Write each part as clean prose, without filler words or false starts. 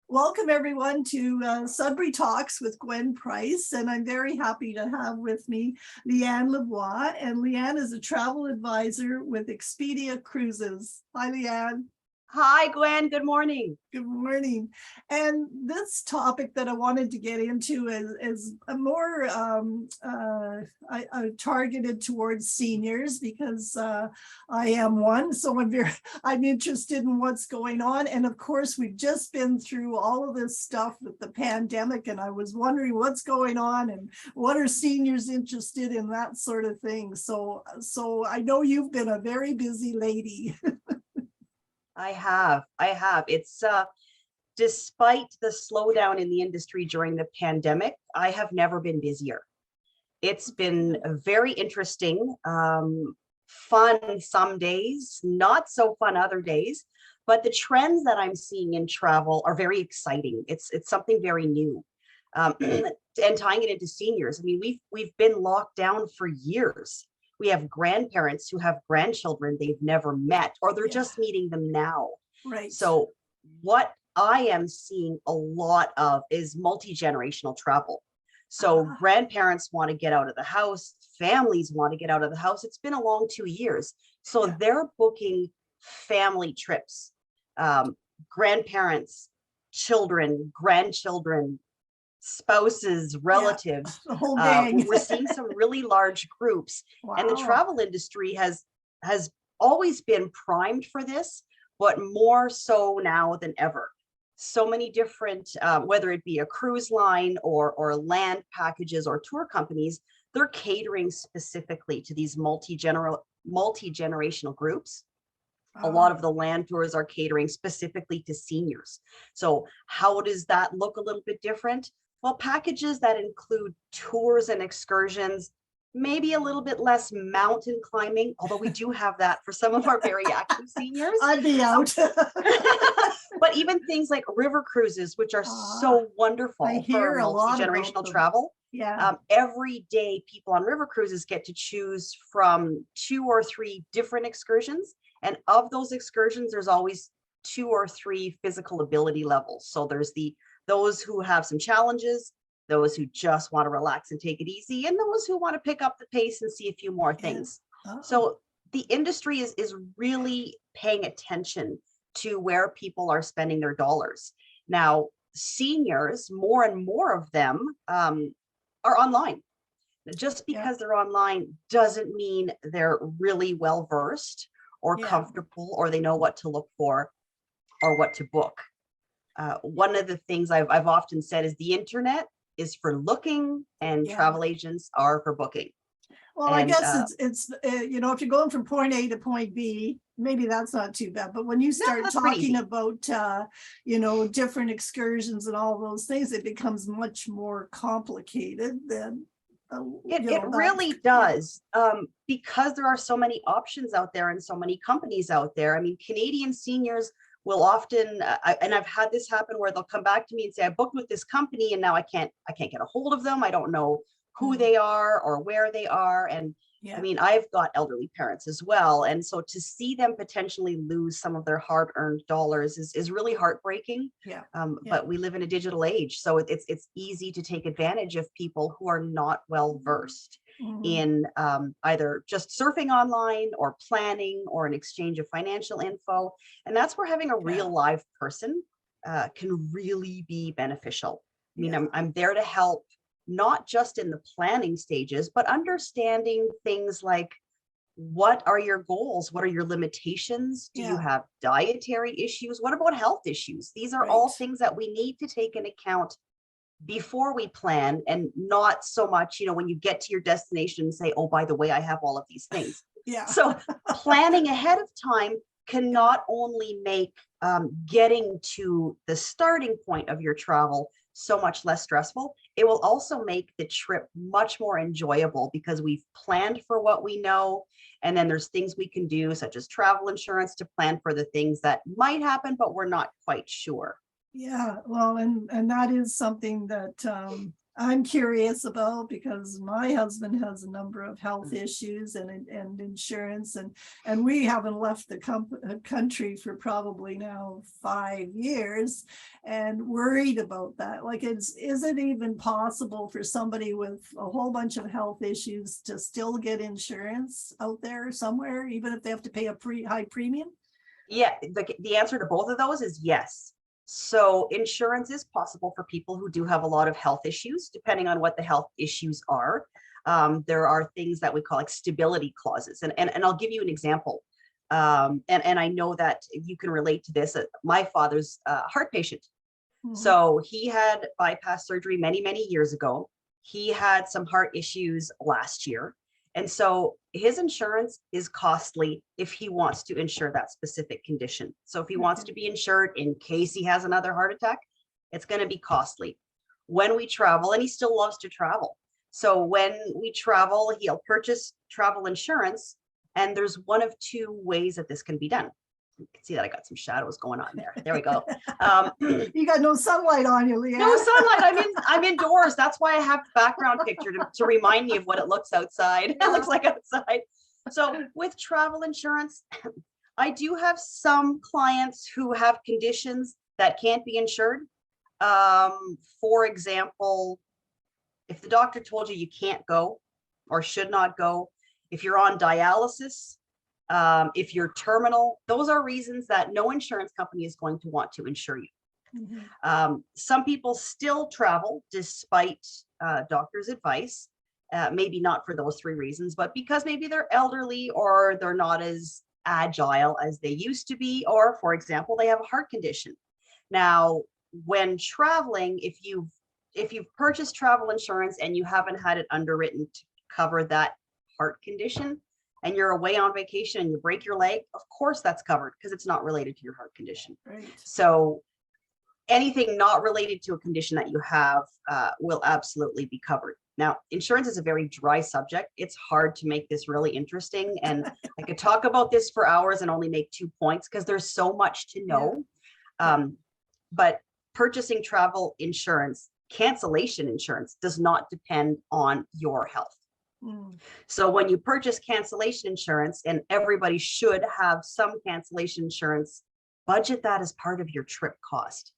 Welcome everyone to Sudbury Talks with Gwen Price, and I'm very happy to have with me Leanne Lavoie, and Leanne is a travel advisor with Expedia Cruises. Hi, Leanne. Hi, Gwen. Good morning. Good morning. And this topic that I wanted to get into is a more targeted towards seniors because I am one. So I'm interested in what's going on. And of course, we've just been through all of this stuff with the pandemic, and I was wondering what's going on and what are seniors interested in, that sort of thing. So I know you've been a very busy lady. I have. It's despite the slowdown in the industry during the pandemic, I have never been busier. It's been very interesting, fun some days, not so fun other days, but the trends that I'm seeing in travel are very exciting. It's something very new. And tying it into seniors, I mean, we've been locked down for years. We have grandparents who have grandchildren they've never met, or they're just meeting them now. Right. So what I am seeing a lot of is multi-generational travel. So grandparents want to get out of the house, families want to get out of the house. It's been a long 2 years. So they're booking family trips, grandparents, children, grandchildren, spouses, relatives, the whole gang. We're seeing some really large groups. And the travel industry has always been primed for this, but more so now than ever. So many different, whether it be a cruise line or land packages or tour companies, they're catering specifically to these multi-generational groups. A lot of the land tours are catering specifically to seniors. So how does that look a little bit different? Well, packages that include tours and excursions, maybe a little bit less mountain climbing, although we do have that for some of our very active seniors. I'd be out. But even things like river cruises, which are so wonderful for multi-generational travel. Every day people on river cruises get to choose from 2 or 3 different excursions. And of those excursions, there's always 2 or 3 physical ability levels. So there's those who have some challenges, those who just want to relax and take it easy, and those who want to pick up the pace and see a few more things. So the industry is really paying attention to where people are spending their dollars. Now, seniors, more and more of them are online. Just because they're online doesn't mean they're really well versed or comfortable, or they know what to look for or what to book. One of the things I've often said is the internet is for looking and travel agents are for booking. Well, I guess it's if you're going from point A to point B, maybe that's not too bad. But when you start talking about, different excursions and all those things, it becomes much more complicated than it really does, because there are so many options out there and so many companies out there. I mean, Canadian seniors will often, and I've had this happen where they'll come back to me and say, I booked with this company and now I can't get a hold of them. I don't know who they are or where they are. And I mean, I've got elderly parents as well. And so to see them potentially lose some of their hard-earned dollars is really heartbreaking. But we live in a digital age. So it's easy to take advantage of people who are not well versed in either just surfing online or planning or an exchange of financial info. And that's where having a real live person can really be beneficial. I mean, I'm there to help, not just in the planning stages, but understanding things like, what are your goals? What are your limitations? Do you have dietary issues? What about health issues? These are all things that we need to take into account before we plan, and not so much, when you get to your destination and say, oh, by the way, I have all of these things. So planning ahead of time can not only make getting to the starting point of your travel so much less stressful, it will also make the trip much more enjoyable because we've planned for what we know. And then there's things we can do, such as travel insurance, to plan for the things that might happen, but we're not quite sure. Yeah, well, and that is something that I'm curious about, because my husband has a number of health issues and insurance, and we haven't left the country for probably now 5 years, and worried about that. Like, is it even possible for somebody with a whole bunch of health issues to still get insurance out there somewhere, even if they have to pay a high premium? Yeah, the answer to both of those is yes. So insurance is possible for people who do have a lot of health issues, depending on what the health issues are. There are things that we call like stability clauses. And I'll give you an example. And I know that you can relate to this. My father's a heart patient. So he had bypass surgery many, many years ago. He had some heart issues last year. And so his insurance is costly if he wants to insure that specific condition. So if he wants to be insured in case he has another heart attack, it's going to be costly. When we travel, and he still loves to travel. So when we travel, he'll purchase travel insurance. And there's one of two ways that this can be done. You can see that I got some shadows going on there. There we go. You got no sunlight on you, Leanne. No sunlight. I'm indoors. That's why I have the background picture to remind me of what it looks outside. It looks like outside. So with travel insurance, I do have some clients who have conditions that can't be insured. For example, if the doctor told you can't go or should not go, if you're on dialysis, if you're terminal, those are reasons that no insurance company is going to want to insure you. Some people still travel despite doctor's advice, maybe not for those three reasons, but because maybe they're elderly or they're not as agile as they used to be, or for example, they have a heart condition. Now, when traveling, if you've purchased travel insurance and you haven't had it underwritten to cover that heart condition, and you're away on vacation and you break your leg, of course that's covered because it's not related to your heart condition. Right. So anything not related to a condition that you have will absolutely be covered. Now, insurance is a very dry subject. It's hard to make this really interesting. And I could talk about this for hours and only make 2 points because there's so much to know. But purchasing travel insurance, cancellation insurance, does not depend on your health. So when you purchase cancellation insurance, and everybody should have some cancellation insurance, budget that as part of your trip cost.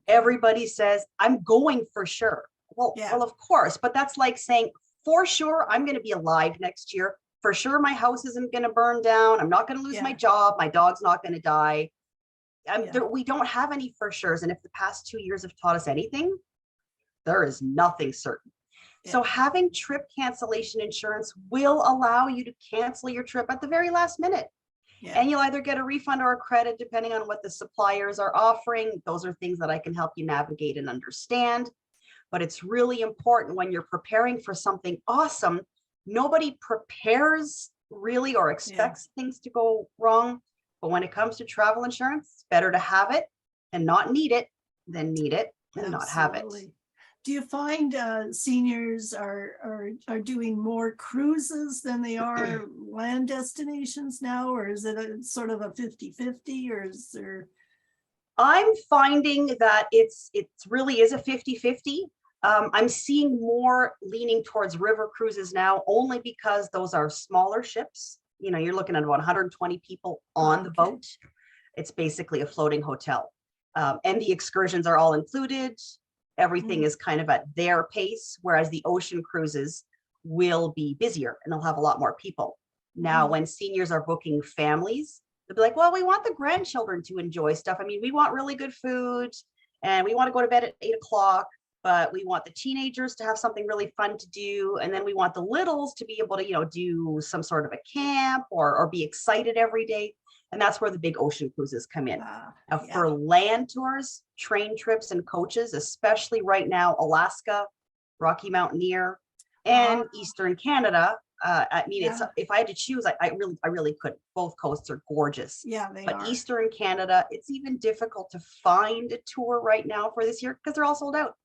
Everybody says, I'm going for sure. Well, of course, but that's like saying, for sure, I'm going to be alive next year. For sure, my house isn't going to burn down. I'm not going to lose my job. My dog's not going to die. We don't have any for sure's. And if the past 2 years have taught us anything, there is nothing certain. So having trip cancellation insurance will allow you to cancel your trip at the very last minute. And you'll either get a refund or a credit, depending on what the suppliers are offering. Those are things that I can help you navigate and understand. But it's really important when you're preparing for something awesome. Nobody prepares really or expects things to go wrong. But when it comes to travel insurance, it's better to have it and not need it than need it and not have it. Do you find seniors are doing more cruises than they are land destinations now, or is it a sort of a 50-50, or is there? I'm finding that it really is a 50-50. I'm seeing more leaning towards river cruises now, only because those are smaller ships. You know, you're looking at about 120 people on the boat. It's basically a floating hotel. And the excursions are all included. Everything is kind of at their pace, whereas the ocean cruises will be busier and they'll have a lot more people. Now, when seniors are booking families, they'll be like, well, we want the grandchildren to enjoy stuff. I mean, we want really good food and we want to go to bed at 8 o'clock, but we want the teenagers to have something really fun to do. And then we want the littles to be able to, do some sort of a camp or be excited every day. And that's where the big ocean cruises come in. For land tours, train trips and coaches, especially right now, Alaska, Rocky Mountaineer, and Eastern Canada. It's, if I had to choose, I really couldn't. Both coasts are gorgeous. But Eastern Canada, it's even difficult to find a tour right now for this year because they're all sold out.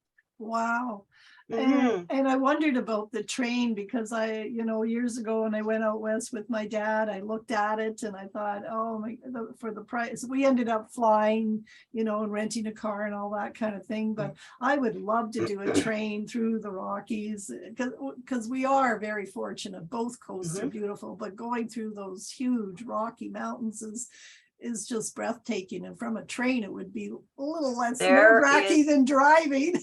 Wow. And I wondered about the train because years ago when I went out west with my dad, I looked at it and I thought, oh my, for the price, we ended up flying, and renting a car and all that kind of thing. But I would love to do a train through the Rockies because we are very fortunate. Both coasts are beautiful, but going through those huge Rocky Mountains is just breathtaking, and from a train it would be a little less nerve-wracking than driving.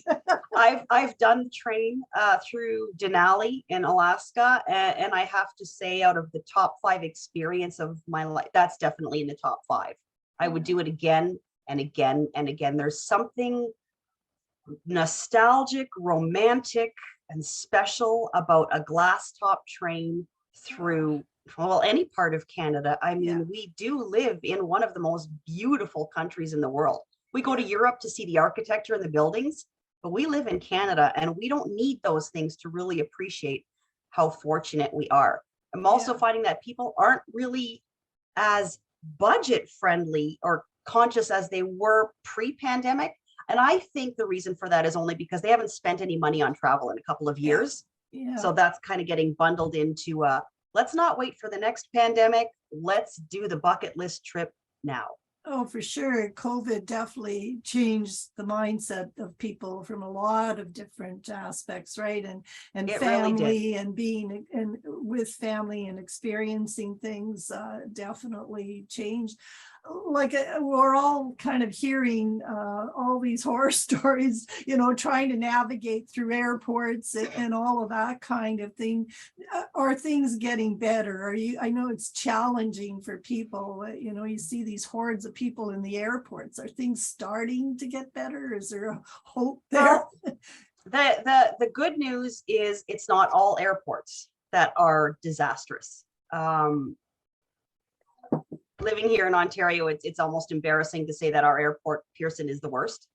I've done the train through Denali in Alaska, and I have to say, out of the top 5 experience of my life, that's definitely in the top 5. I would do it again and again and again. There's something nostalgic, romantic, and special about a glass top train through any part of Canada. I mean, we do live in one of the most beautiful countries in the world. We go to Europe to see the architecture and the buildings, but we live in Canada and we don't need those things to really appreciate how fortunate we are. I'm also finding that people aren't really as budget friendly or conscious as they were pre-pandemic. And I think the reason for that is only because they haven't spent any money on travel in a couple of years. So that's kind of getting bundled into let's not wait for the next pandemic. Let's do the bucket list trip now. Oh, for sure. COVID definitely changed the mindset of people from a lot of different aspects, right? And it family really and being and with family and experiencing things definitely changed. Like we're all kind of hearing all these horror stories, trying to navigate through airports and all of that kind of thing. Are things getting better? I know it's challenging for people. You see these hordes of people in the airports. Are things starting to get better? Is there a hope there? The good news is it's not all airports that are disastrous. Living here in Ontario, it's almost embarrassing to say that our airport, Pearson, is the worst.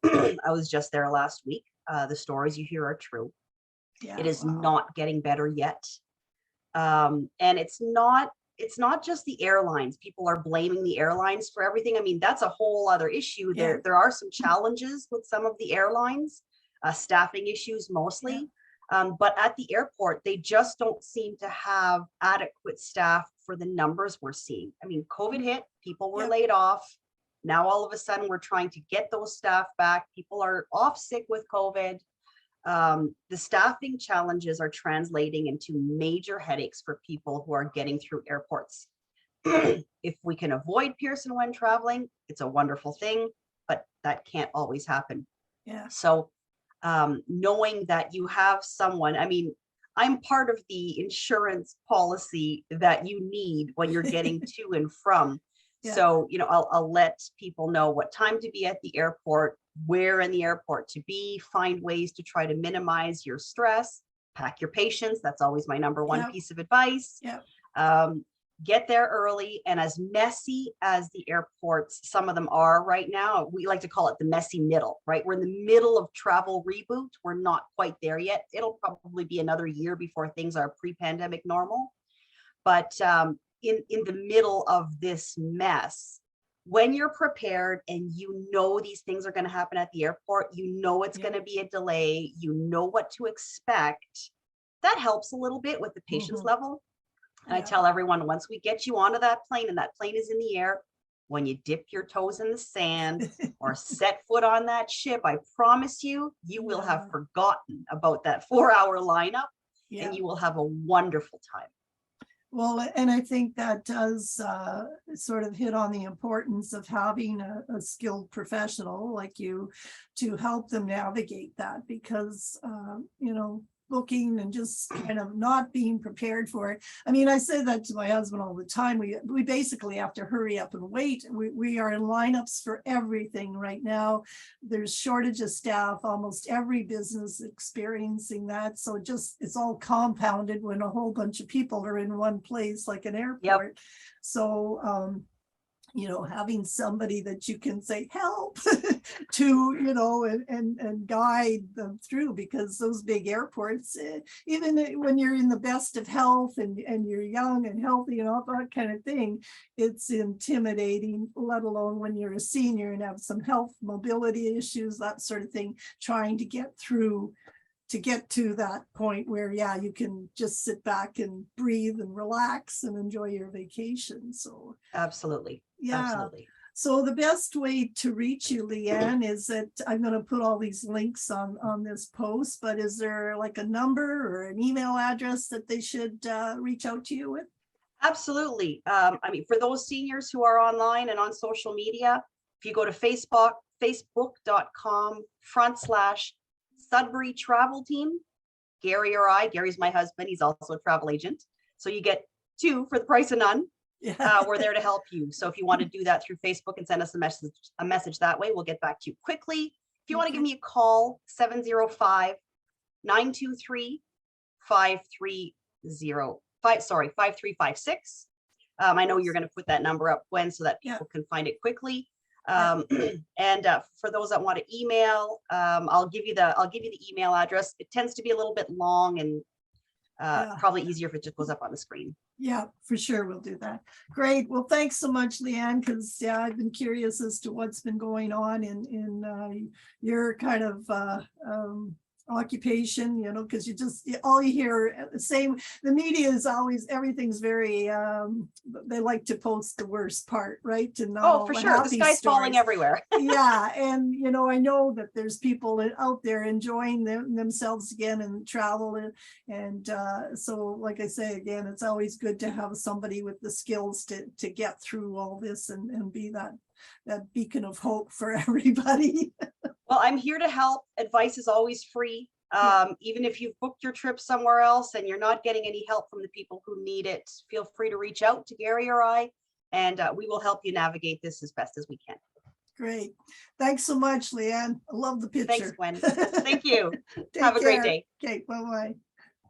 I was just there last week. The stories you hear are true. It is not getting better yet. And it's not just the airlines. People are blaming the airlines for everything. I mean, that's a whole other issue. There are some challenges with some of the airlines, staffing issues mostly. But at the airport, they just don't seem to have adequate staff for the numbers we're seeing. I mean, COVID hit, people were laid off. Now, all of a sudden, we're trying to get those staff back. People are off sick with COVID. The staffing challenges are translating into major headaches for people who are getting through airports. If we can avoid Pearson when traveling, it's a wonderful thing, but that can't always happen. So knowing that you have someone, I mean, I'm part of the insurance policy that you need when you're getting to and from. So, I'll let people know what time to be at the airport, where in the airport to be, find ways to try to minimize your stress, pack your patience. That's always my number one piece of advice. Get there early. And as messy as the airports, some of them are right now, we like to call it the messy middle, right? We're in the middle of travel reboot. We're not quite there yet. It'll probably be another year before things are pre-pandemic normal. But in the middle of this mess, when you're prepared and these things are going to happen at the airport, it's going to be a delay, what to expect, that helps a little bit with the patience level. And I tell everyone, once we get you onto that plane and that plane is in the air, when you dip your toes in the sand or set foot on that ship, I promise you will have forgotten about that 4-hour lineup and you will have a wonderful time. Well, and I think that does sort of hit on the importance of having a skilled professional like you to help them navigate that, because, booking and just kind of not being prepared for it. I mean, I say that to my husband all the time. We basically have to hurry up and wait. We are in lineups for everything right now. There's shortage of staff. Almost every business experiencing that. So it's all compounded when a whole bunch of people are in one place like an airport. So having somebody that you can say help to, and guide them through, because those big airports, even when you're in the best of health and you're young and healthy and all that kind of thing, it's intimidating, let alone when you're a senior and have some health mobility issues, that sort of thing, trying to get through to get to that point where, yeah, you can just sit back and breathe and relax and enjoy your vacation. So Absolutely. yeah. Absolutely. So the best way to reach you, Leanne, is that I'm going to put all these links on this post, but is there like a number or an email address that they should reach out to you with? Absolutely. I mean, for those seniors who are online and on social media, if you go to facebook.com/Sudbury Travel Team, Gary or I, Gary's my husband, he's also a travel agent. So you get two for the price of none. Yeah. We're there to help you. So if you want to do that through Facebook and send us a message that way, we'll get back to you quickly. If you want to give me a call, 705-923-5356. I know you're going to put that number up, Gwen, so that people can find it quickly. And for those that want to email, I'll give you the email address. It tends to be a little bit long and probably easier if it just goes up on the screen. Yeah, for sure. We'll do that. Great. Well, thanks so much, Leanne, because I've been curious as to what's been going on in your kind of occupation, because all you hear the media is always, everything's very they like to post the worst part, right? And for sure, the sky's falling everywhere. Yeah, and I know that there's people out there enjoying themselves again and travel, and so like I say again, it's always good to have somebody with the skills to get through all this and be that beacon of hope for everybody. Well, I'm here to help. Advice is always free. Even if you've booked your trip somewhere else and you're not getting any help from the people who need it, feel free to reach out to Gary or I, and we will help you navigate this as best as we can. Great. Thanks so much, Leanne. I love the picture. Thanks, Gwen. Thank you. Take Have a great care. day. Okay, bye-bye.